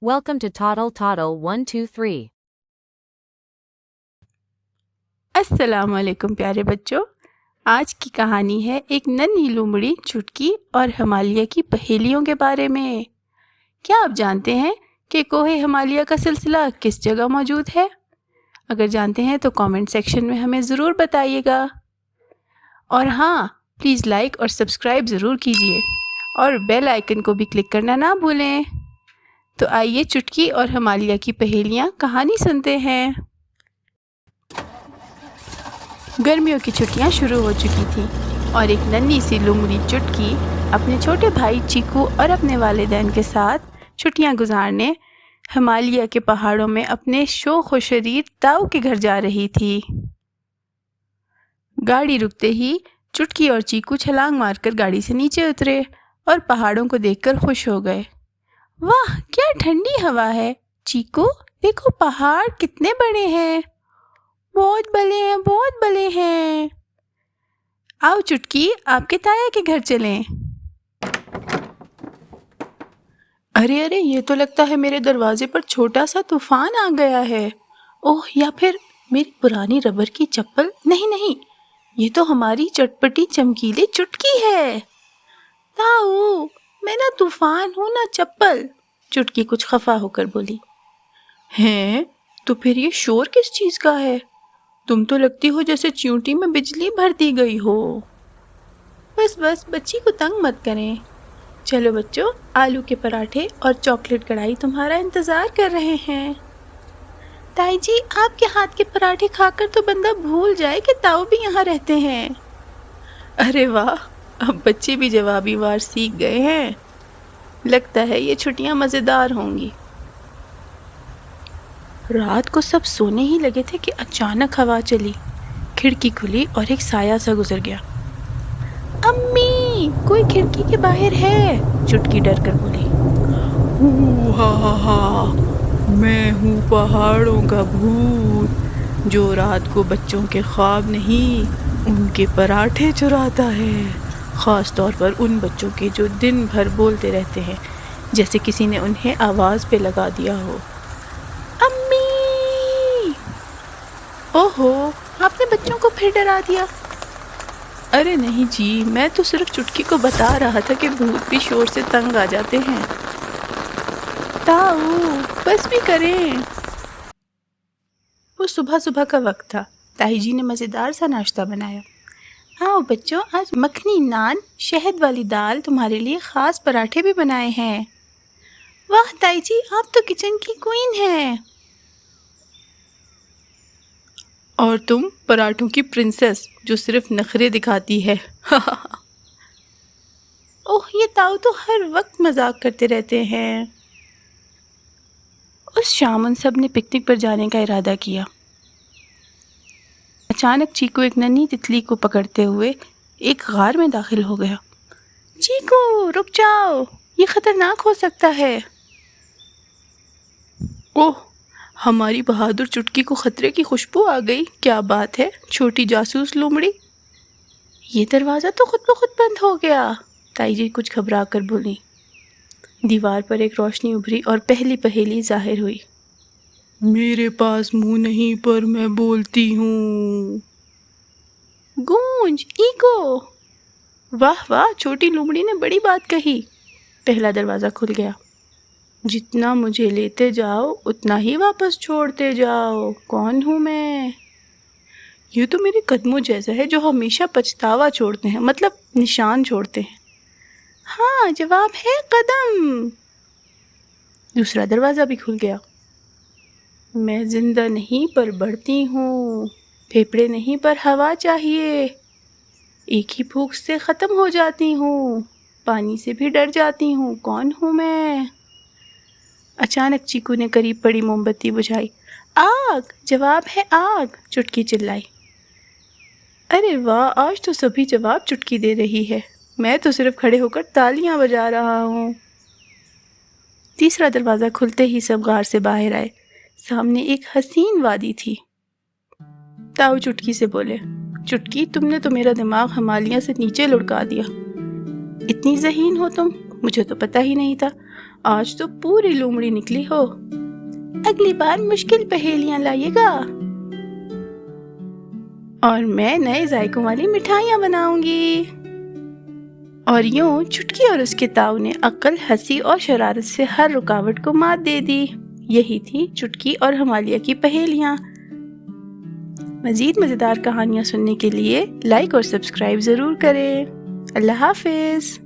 Welcome to Toddle Toddle 123. अस्सलाम वालेकुम प्यारे बच्चों। आज की कहानी है एक नन्ही लोमड़ी, चुटकी और हिमालय की पहेलियों के बारे में। क्या आप जानते हैं कि कोहे हिमालय का सिलसिला किस जगह मौजूद है? अगर जानते हैं तो कमेंट सेक्शन में हमें ज़रूर बताइएगा। और हाँ, प्लीज़ लाइक और सब्सक्राइब ज़रूर कीजिए और बेल आइकन को भी क्लिक करना ना भूलें। तो आइए चुटकी और हिमालय की पहेलियाँ कहानी सुनते हैं। गर्मियों की छुट्टियां शुरू हो चुकी थी और एक नन्ही सी लोमड़ी चुटकी अपने छोटे भाई चीकू और अपने वालिदैन के साथ छुट्टियां गुजारने हिमालय के पहाड़ों में अपने शोख व शरीर ताऊ के घर जा रही थी। गाड़ी रुकते ही चुटकी और चीकू छलांग मारकर गाड़ी से नीचे उतरे और पहाड़ों को देखकर खुश हो गए। वाह, क्या ठंडी हवा है! चीकू, देखो पहाड़ कितने बड़े हैं। बहुत बड़े हैं। आओ चुटकी, आपके ताया के घर चलें। अरे अरे, ये तो लगता है मेरे दरवाजे पर छोटा सा तूफान आ गया है। ओह, या फिर मेरी पुरानी रबर की चप्पल। नहीं, ये तो हमारी चटपटी चमकीली चुटकी है। ताऊ, मैं ना तूफान हूँ ना चप्पल, चुटकी कुछ खफा होकर बोली। हैं, तो फिर ये शोर किस चीज का है? तुम तो लगती हो जैसे च्यूंटी में बिजली भर दी गई हो। बस बच्ची को तंग मत करें। चलो बच्चों, आलू के पराठे और चॉकलेट कढ़ाई तुम्हारा इंतज़ार कर रहे हैं। ताई जी, आपके हाथ के पराठे खाकर तो बंदा भूल जाए कि ताऊ भी यहाँ रहते हैं। अरे वाह, अब बच्चे भी जवाबी वार सीख गए हैं। लगता है ये छुट्टियाँ मज़ेदार होंगी। रात को सब सोने ही लगे थे कि अचानक हवा चली, खिड़की खुली और एक साया सा गुजर गया। अम्मी, कोई खिड़की के बाहर है, चुटकी डर कर बोली। हा, मैं हूँ पहाड़ों का भूत, जो रात को बच्चों के ख्वाब नहीं, उनके पराठे चुराता है। ख़ास तौर पर उन बच्चों के जो दिन भर बोलते रहते हैं, जैसे किसी ने उन्हें आवाज़ पे लगा दिया हो। ओहो, आपने बच्चों को फिर डरा दिया। अरे नहीं जी, मैं तो सिर्फ चुटकी को बता रहा था कि भूत भी शोर से तंग आ जाते हैं। ताऊ, बस भी करें। वो सुबह का वक्त था। ताई जी ने मज़ेदार सा नाश्ता बनाया। आओ बच्चों, आज मखनी नान, शहद वाली दाल, तुम्हारे लिए ख़ास पराठे भी बनाए हैं। वाह ताई जी, आप तो किचन की क्वीन हैं। और तुम पराठों की प्रिंसेस, जो सिर्फ नखरे दिखाती है। ओह, ये ताऊ तो हर वक्त मजाक करते रहते हैं। उस शाम उन सब ने पिकनिक पर जाने का इरादा किया। अचानक चीकू एक नन्ही तितली को पकड़ते हुए एक गार में दाखिल हो गया। चीकू, रुक जाओ, ये खतरनाक हो सकता है। ओह, हमारी बहादुर चुटकी को खतरे की खुशबू आ गई। क्या बात है, छोटी जासूस लोमड़ी। ये दरवाज़ा तो खुद ब खुद बंद हो गया, ताई जी कुछ घबरा कर बोली। दीवार पर एक रोशनी उभरी और पहली पहेली जाहिर हुई। मेरे पास मुंह नहीं, पर मैं बोलती हूँ। गूंज, इको। वाह, छोटी लोमड़ी ने बड़ी बात कही। पहला दरवाज़ा खुल गया। जितना मुझे लेते जाओ, उतना ही वापस छोड़ते जाओ। कौन हूँ मैं? ये तो मेरे कदमों जैसा है, जो हमेशा पछतावा छोड़ते हैं, मतलब निशान छोड़ते हैं। हाँ, जवाब है कदम। दूसरा दरवाज़ा भी खुल गया। मैं जिंदा नहीं पर बढ़ती हूँ, फेफड़े नहीं पर हवा चाहिए। एक ही फूंक से ख़त्म हो जाती हूँ, पानी से भी डर जाती हूँ। कौन हूँ मैं? अचानक चीकू ने करीब पड़ी मोमबत्ती बुझाई। आग, जवाब है आग, चुटकी चिल्लाई। अरे वाह, आज तो सभी जवाब चुटकी दे रही है। मैं तो सिर्फ खड़े होकर तालियां बजा रहा हूँ। तीसरा दरवाज़ा खुलते ही सब गार से बाहर आए। सामने एक हसीन वादी थी। ताऊ चुटकी से बोले, चुटकी, तुमने तो मेरा दिमाग हिमालय से नीचे लुढ़का दिया। इतनी ज़हीन हो तुम? مجھے تو پتہ ہی نہیں تھا، آج تو پوری لومڑی نکلی ہو۔ اگلی بار مشکل پہیلیاں لائیے گا اور میں نئے ذائقوں والی مٹھائیاں بناؤں گی۔ اور یوں چٹکی اور اس کے تاؤ نے عقل، ہنسی اور شرارت سے ہر رکاوٹ کو مات دے دی۔ یہی تھی چٹکی اور ہمالیہ کی پہیلیاں۔ مزید مزیدار کہانیاں سننے کے لیے لائک اور سبسکرائب ضرور کریں۔ اللہ حافظ۔